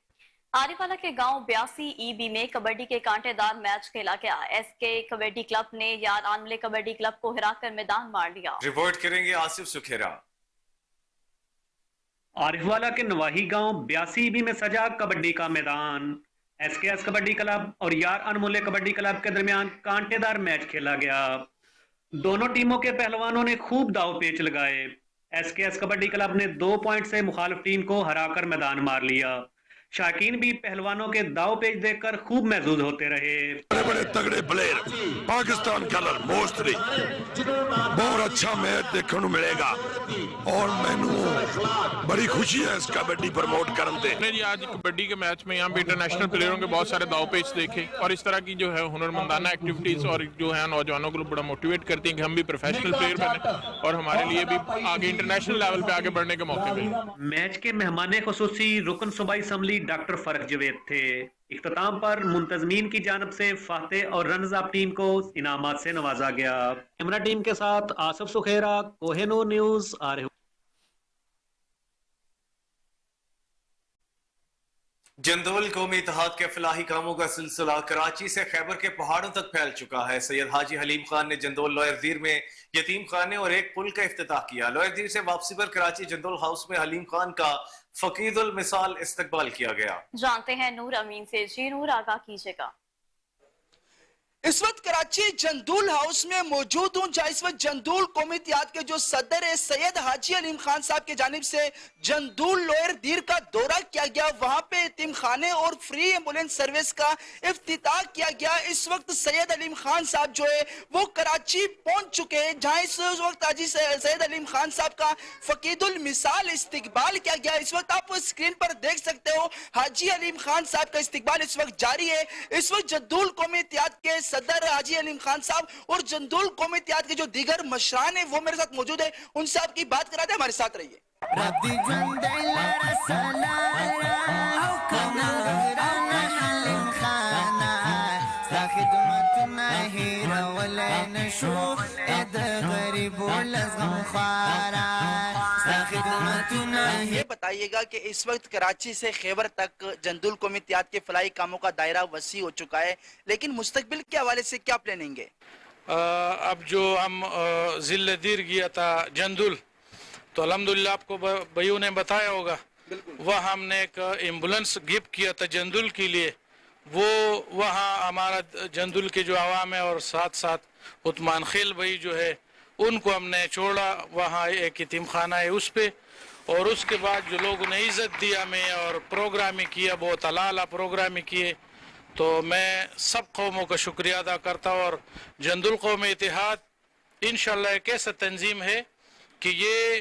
आरिफवाला के गांव 82 ईबी में कबड्डी के कांटेदार मैच खेला गया। एसके कबड्डी क्लब ने यार आनमले कबड्डी क्लब को हराकर मैदान मार लिया। रिपोर्ट करेंगे आसिफ सुखेरा। आरिफवाला के नवाही गांव 82 ईबी में सजा कबड्डी का मैदान। एसकेएस कबड्डी क्लब और यार अनमोले कबड्डी क्लब के दरमियान कांटेदार मैच खेला गया। दोनों टीमों के पहलवानों ने खूब दाव पेच लगाए। एसकेएस कबड्डी क्लब ने 2 पॉइंट से मुखालिफ टीम को हराकर मैदान मार लिया। शाकीन भी पहलवानों के दाव पेच देखकर खूब महसूस होते रहे। बड़े बड़े तगड़े प्लेयर पाकिस्तान कलर मोस्टली बहुत अच्छा मैच देखने को मिलेगा और मैनू बड़ी खुशी है इस कबड्डी प्रमोट करने ने जी। आज कबड्डी के मैच में यहाँ पे इंटरनेशनल प्लेयरों के बहुत सारे दाव पेच देखे और इस तरह की जो है हुनरमंदाना एक्टिविटीज और जो है नौजवानों को बड़ा मोटिवेट करती हैं कि हम भी प्रोफेशनल प्लेयर बने और हमारे लिए भी आगे इंटरनेशनल लेवल पे आगे बढ़ने के मौके मिले। मैच के मेहमान खुसूसी रुकन सूबाई असम्बली डॉक्टर फरक जवेद थे। इख्तिताम पर मुंतजमीन की जानब से फातेह और रनर्स अप टीम को इनामात से नवाजा गया। कैमरा टीम के साथ आसिफ सुखेरा, कोहिनूर न्यूज आ रहे। जंदोल कौमी इत्तेहाद के फलाही कामों का सिलसिला कराची से खैबर के पहाड़ों तक फैल चुका है। सैयद हाजी हलीम खान ने जंदोल लोयरदीर में यतीम खाने और एक पुल का इफ्तिताह किया। लोयरदीर से वापसी पर कराची जंदोल हाउस में हलीम खान का फकीदुल मिसाल इस्तकबाल किया गया। जानते हैं नूर अमीन से। जी नूर, आगाह कीजिएगा। इस वक्त कराची जंदूल हाउस में मौजूद हूं, जहां इस वक्त जंदूल कौमी इत्तेहाद के जो सदर है सैयद हाजी हलीम खान साहब की जानिब से जंदूल लोयर दीर का दौरा किया गया। वहां पे यतीम खाने और फ्री एम्बुलेंस सर्विस का इफ्तिताह किया गया। इस वक्त सैयद हलीम खान साहब जो है वो कराची पहुंच चुके हैं, जहां इस वक्त हाजी सैयद हलीम खान साहब का फकीदुल मिसाल इस्तकबाल किया गया। इस वक्त आप स्क्रीन पर देख सकते हो हाजी हलीम खान साहब का इस्तकबाल इस वक्त जारी है। इस वक्त जंदूल कौमी इत्तेहाद के सदर हाजी हलीम खान साहब और जंदूल कौमी इत्तेहाद के जो दीगर मशरान है वो मेरे साथ मौजूद है। उनसे आपकी बात कराते हैं, हमारे साथ रहिए। یہ بتائیے گا کہ اس وقت کراچی سے خیبر تک جندول قومی اتحاد کے فلاحی کاموں کا دائرہ وسیع ہو چکا ہے، لیکن مستقبل کے حوالے سے کیا پلاننگ ہے؟ اب جو ہم ضلع دیر گیا تھا جندول، تو الحمدللہ آپ کو بھائیوں نے بتایا ہوگا، وہ ہم نے ایک ایمبولنس گفٹ کیا تھا جندول کے لیے، وہ وہاں ہمارا جندول کے جو عوام ہے اور ساتھ ساتھ عثمان خیل بھائی جو ہے ان کو ہم نے چھوڑا، وہاں ایک یتیم خانہ ہے اس پہ، اور اس کے بعد جو لوگوں نے عزت دیا ہمیں اور پروگرام کیا، بہت اعلیٰ پروگرام کیے، تو میں سب قوموں کا شکریہ ادا کرتا ہوں۔ اور جندول قوم اتحاد انشاءاللہ ایک ایسا تنظیم ہے کہ یہ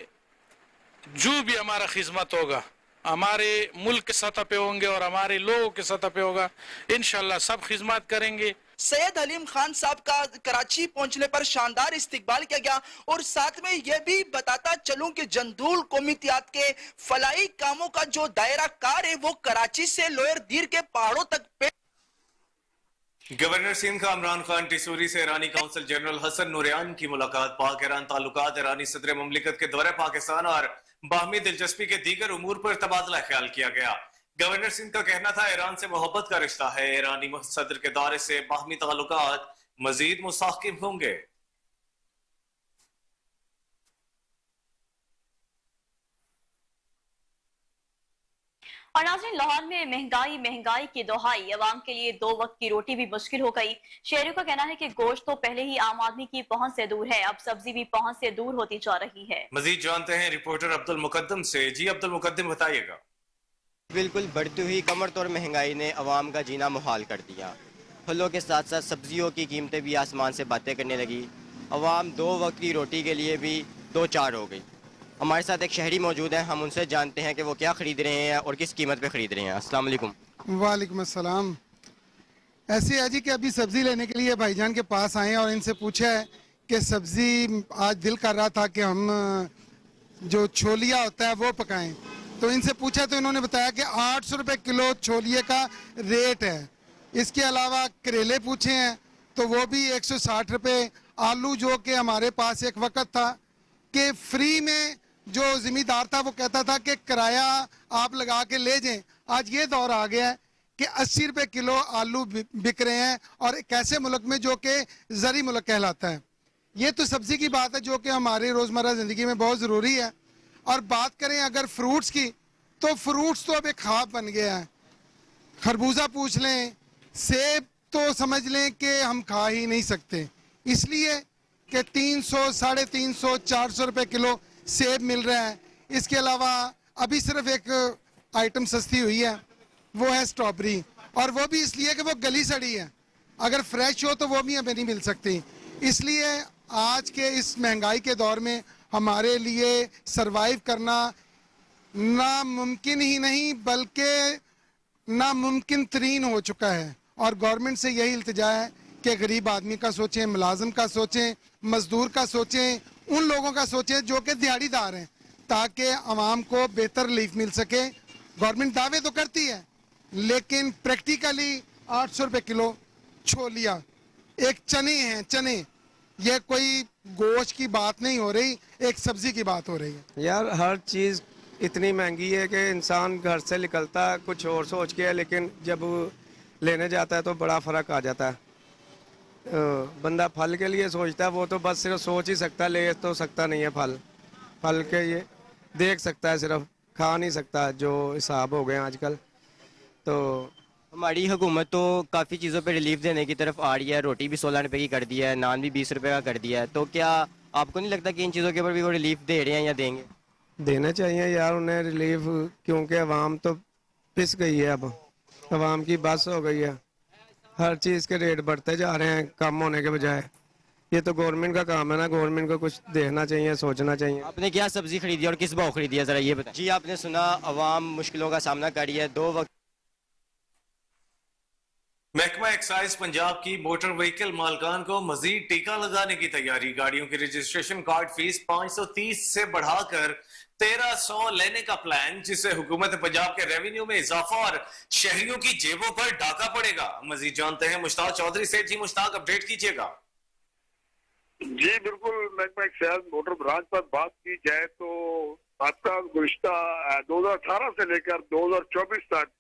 جو بھی ہمارا خدمت ہوگا ہمارے ملک کے سطح پہ ہوں گے اور ہمارے لوگوں کے سطح پہ ہوگا، انشاءاللہ سب خدمات کریں گے۔ سید حلیم خان صاحب کا کراچی پہنچنے پر شاندار استقبال کیا گیا، اور ساتھ میں یہ بھی بتاتا چلوں کہ جندول قومی اتحاد کے فلاحی کاموں کا جو دائرہ کار ہے وہ کراچی سے لوئر دیر کے پہاڑوں تک گورنر سندھ کا عمران خان ٹیسوری سے ایرانی کونسل جنرل حسن نوریان کی ملاقات۔ پاک ایران تعلقات، ایرانی صدر مملکت کے دورہ پاکستان اور باہمی دلچسپی کے دیگر امور پر تبادلہ خیال کیا گیا۔ گورنر سندھ کا کہنا تھا ایران سے محبت کا رشتہ ہے، ایرانی صدر کے دورے سے باہمی تعلقات مزید مستحکم ہوں گے۔ اور ناظرین، لاہور میں مہنگائی کی دہائی، عوام کے لیے 2 وقت کی روٹی بھی مشکل ہو گئی۔ شہریوں کا کہنا ہے کہ گوشت تو پہلے ہی عام آدمی کی پہنچ سے دور ہے، اب سبزی بھی پہنچ سے دور ہوتی جا رہی ہے۔ مزید جانتے ہیں رپورٹر عبد المقدم سے۔ جی عبد المقدم، بتائیے گا۔ بالکل، بڑھتی ہوئی کمر توڑ مہنگائی نے عوام کا جینا محال کر دیا۔ پھلوں کے ساتھ ساتھ سبزیوں کی قیمتیں بھی آسمان سے باتیں کرنے لگی۔ عوام 2 وقت کی روٹی کے لیے بھی 2-4 ہو گئی۔ ہمارے ساتھ ایک شہری موجود ہیں، ہم ان سے جانتے ہیں کہ وہ کیا خرید رہے ہیں اور کس قیمت پہ خرید رہے ہیں۔ السلام علیکم۔ وعلیکم السلام۔ ایسے ہے جی کہ ابھی سبزی لینے کے لیے بھائی جان کے پاس آئے اور ان سے پوچھا ہے کہ سبزی آج دل کر رہا تھا کہ ہم جو چھولیا ہوتا ہے وہ پکائیں، تو ان سے پوچھا تو انہوں نے بتایا کہ 800 روپے کلو چھولیے کا ریٹ ہے۔ اس کے علاوہ کریلے پوچھے ہیں تو وہ بھی 160 روپے۔ آلو جو کہ ہمارے پاس ایک وقت تھا کہ فری میں جو ذمہ دار تھا وہ کہتا تھا کہ کرایہ آپ لگا کے لے جائیں، آج یہ دور آ گیا ہے کہ 80 روپے کلو آلو بک رہے ہیں، اور ایک ایسے ملک میں جو کہ زرعی ملک کہلاتا ہے۔ یہ تو سبزی کی بات ہے جو کہ ہماری روزمرہ زندگی میں بہت ضروری ہے۔ اور بات کریں اگر فروٹس کی، تو فروٹس تو اب ایک خواب بن گیا ہے۔ خربوزہ پوچھ لیں، سیب تو سمجھ لیں کہ ہم کھا ہی نہیں سکتے، اس لیے کہ 300، 350، 400 روپے کلو سیب مل رہا ہے۔ اس کے علاوہ ابھی صرف ایک آئٹم سستی ہوئی ہے، وہ ہے سٹرابری، اور وہ بھی اس لیے کہ وہ گلی سڑی ہے، اگر فریش ہو تو وہ بھی ہمیں نہیں مل سکتی۔ اس لیے آج کے اس مہنگائی کے دور میں ہمارے لیے سروائیو کرنا ناممکن ہی نہیں بلکہ ناممکن ترین ہو چکا ہے، اور گورنمنٹ سے یہی التجا ہے کہ غریب آدمی کا سوچیں، ملازم کا سوچیں، مزدور کا سوچیں، ان لوگوں کا سوچیں جو کہ دیہڑی دار ہیں، تاکہ عوام کو بہتر ریلیف مل سکے۔ گورنمنٹ دعوے تو کرتی ہے لیکن پریکٹیکلی 800 روپے کلو چھولیا، ایک چنے ہیں، چنے، یہ کوئی گوشت کی بات نہیں ہو رہی، ایک سبزی کی بات ہو رہی ہے۔ یار ہر چیز اتنی مہنگی ہے کہ انسان گھر سے نکلتا ہے کچھ اور سوچ کے، لیکن جب لینے جاتا ہے تو بڑا فرق آ جاتا ہے۔ بندہ پھل کے لیے سوچتا ہے، وہ تو بس صرف سوچ ہی سکتا ہے، لے تو سکتا نہیں ہے۔ پھل کے یہ دیکھ سکتا ہے، صرف کھا نہیں سکتا، جو حساب ہو گئے آج کل۔ تو ہماری حکومت تو کافی چیزوں پہ ریلیف دینے کی طرف آ رہی ہے، روٹی بھی 16 روپے کی کر دی ہے، نان بھی 20 روپے کا کر دیا ہے، تو کیا آپ کو نہیں لگتا کہ ان چیزوں کے اوپر بھی وہ ریلیف دے رہے ہیں یا دیں گے؟ دینا چاہیے یار انہیں ریلیف، کیونکہ عوام تو پس گئی ہے، اب عوام کی بس ہو گئی ہے، ہر چیز کے ریٹ بڑھتے جا رہے ہیں کم ہونے کے بجائے۔ یہ تو گورنمنٹ کا کام ہے نا، گورنمنٹ کو کچھ دیکھنا چاہیے، سوچنا چاہیے۔ آپ نے کیا سبزی خریدی اور کس بھاؤ خریدی ہے، ذرا یہ بتائیں۔ جی آپ نے سنا عوام مشکلوں کا سامنا کر رہی ہے، 2 وقت۔ محکمہ ایکسائز پنجاب کی موٹر وہیکل مالکان کو مزید ٹیکہ لگانے کی تیاری۔ گاڑیوں کی رجسٹریشن کارڈ فیس 530 سے بڑھا کر 1300 لینے کا پلان، جس سے حکومت پنجاب کے ریونیو میں اضافہ اور شہریوں کی جیبوں پر ڈاکہ پڑے گا۔ مزید جانتے ہیں مشتاق چودھری سے۔ جی مشتاق، اپڈیٹ کیجیے گا۔ جی بالکل، محکمہ صحت موٹر برانچ پر بات کی جائے تو آپ کا گزشتہ 2018 سے لے کر 2024 تک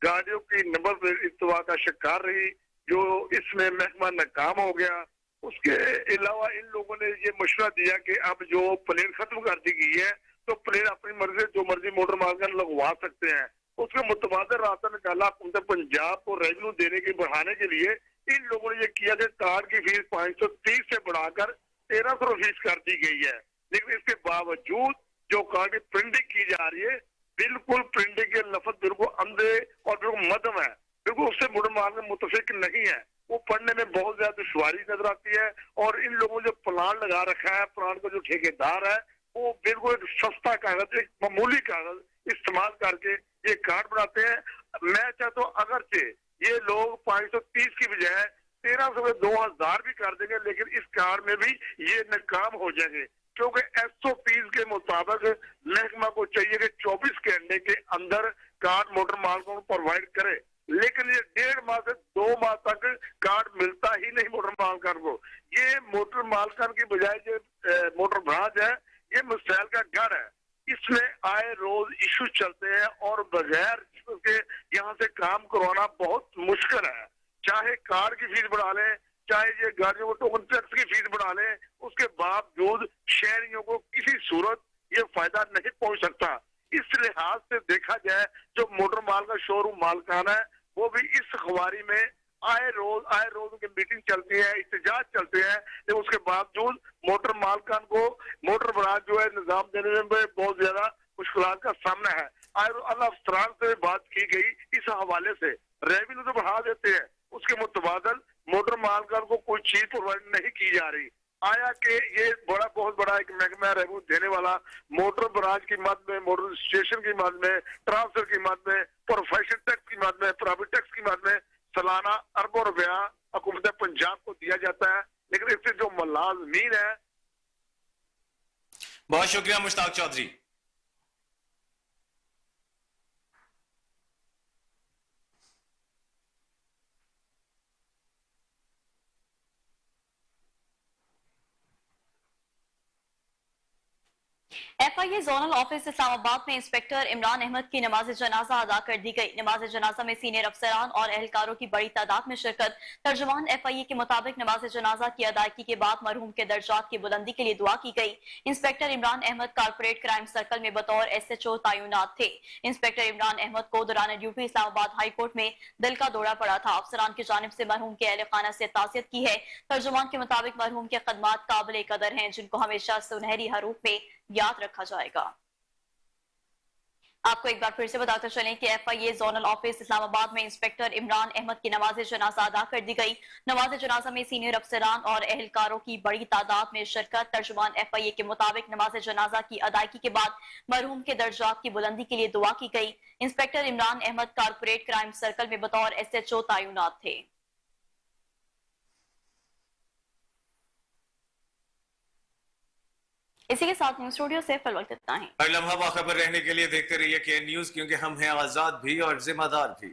گاڑیوں کی نمبر پلیٹ استوا کا شکار رہی، جو اس میں محکمہ ناکام ہو گیا۔ اس کے علاوہ ان لوگوں نے یہ مشورہ دیا کہ اب جو پلیٹ ختم کر دی گئی ہے تو پلیٹ اپنی مرضی جو مرضی موٹر مالکان لگوا سکتے ہیں۔ اس کے متبادل راستہ نکالا حکومت پنجاب کو ریونیو دینے کے بڑھانے کے لیے ان لوگوں نے یہ کیا کہ کارڈ کی فیس 530 سے بڑھا کر 1300 فیس کر دی گئی ہے، لیکن اس کے باوجود جو کارڈ کی پرنٹنگ کی جا رہی ہے بالکل پرنٹنگ کے لفظ بالکل اندھے اور بالکل مدھم ہے، بالکل اس سے موٹر مالک متفق نہیں ہے، وہ پڑھنے میں بہت زیادہ دشواری نظر آتی ہے۔ اور ان لوگوں نے جو پلان لگا رکھا ہے، پلان کا جو ٹھیکیدار ہے وہ بالکل ایک سستا کاغذ، ایک معمولی کاغذ استعمال کر کے یہ کارڈ بناتے ہیں۔ میں چاہتا ہوں اگرچہ یہ لوگ 530 کی بجائے 1300 سے 2000 بھی کر دیں گے، لیکن اس کارڈ میں بھی یہ ناکام ہو جائیں گے، کیونکہ SOPs کے مطابق محکمہ کو چاہیے کہ 24 گھنٹے کے اندر کارڈ موٹر مالکوں کو پرووائڈ کرے، لیکن یہ 1.5 ماہ سے 2 ماہ تک کارڈ ملتا ہی نہیں موٹر مالکان کو۔ یہ موٹر مالکان کی بجائے جو موٹر برانچ ہے یہ مسائل کا گھر ہے، اس میں آئے روز ایشو چلتے ہیں اور بغیر کے یہاں سے کام کروانا بہت مشکل ہے۔ چاہے کار کی فیس بڑھا لیں، چاہے یہ گاڑیوں کو ٹوکن ٹیکس کی فیس بڑھا لیں، اس کے باوجود شہریوں کو کسی صورت یہ فائدہ نہیں پہنچ سکتا۔ اس لحاظ سے دیکھا جائے جو موٹر مال کا شو روم مالکان ہے وہ بھی اس خواری میں آئے روز کی میٹنگ چلتی ہے، احتجاج چلتے ہیں، لیکن اس کے باوجود موٹر مالکان کو موٹر برانچ جو ہے نظام دینے میں بہت زیادہ مشکلات کا سامنا ہے۔ اللہ افسران سے بات کی گئی اس حوالے سے، ریونیو تو بڑھا دیتے ہیں، اس کے متبادل موٹر مالکان کو کوئی چیز پرووائڈ نہیں کی جا رہی۔ آیا کہ یہ بہت بڑا ایک محکمہ ریونیو دینے والا موٹر برانچ کی مد میں، موٹر اسٹیشن کی مد میں، ٹرانسفر کی مد میں، پروفیشن ٹیکس کی مد میں، پرائیویٹ ٹیکس کی مد میں سالانہ اربوں روپیہ حکومت پنجاب کو دیا جاتا ہے، لیکن اس سے جو ملازمین ہے۔ بہت شکریہ مشتاق چودھری۔ FIA زونل آفس اسلام آباد میں انسپیکٹر عمران احمد کی نماز جنازہ ادا کر دی گئی۔ نماز جنازہ میں سینئر افسران اور اہلکاروں کی بڑی تعداد میں شرکت۔ ترجمان FIA کے مطابق نماز جنازہ کی ادائیگی کے بعد مرحوم کے درجات کی بلندی کے لیے دعا کی گئی۔ Inspector Imran Ahmed corporate crime circle میں بطور SHO تعینات تھے۔ انسپیکٹر عمران احمد کو دوران ڈیوٹی اسلام آباد ہائی کورٹ میں دل کا دورہ پڑا تھا۔ افسران کی جانب سے مرحوم کے اہل خانہ سے تعزیت کی ہے۔ ترجمان کے مطابق مرحوم کے خدمات قابل قدر ہیں، جن کو ہمیشہ سنہری حروف میں یاد رکھا جائے گا۔ آپ کو ایک بار پھر سے بتاتے چلیں کہ FIA زونل آفس اسلام آباد میں انسپیکٹر عمران احمد کی نماز جنازہ ادا کر دی گئی۔ نماز جنازہ میں سینئر افسران اور اہلکاروں کی بڑی تعداد میں شرکت۔ ترجمان FIA کے مطابق نماز جنازہ کی ادائیگی کے بعد مرحوم کے درجات کی بلندی کے لیے دعا کی گئی۔ Inspector Imran Ahmed corporate crime circle میں بطور SHO تعینات تھے۔ اسی کے ساتھ نیوز اسٹوڈیو سے فی الوقت اتنا ہی۔ ہر لمحہ باخبر رہنے کے لیے دیکھتے رہیے KN نیوز، کیونکہ ہم ہیں آزاد بھی اور ذمہ دار بھی۔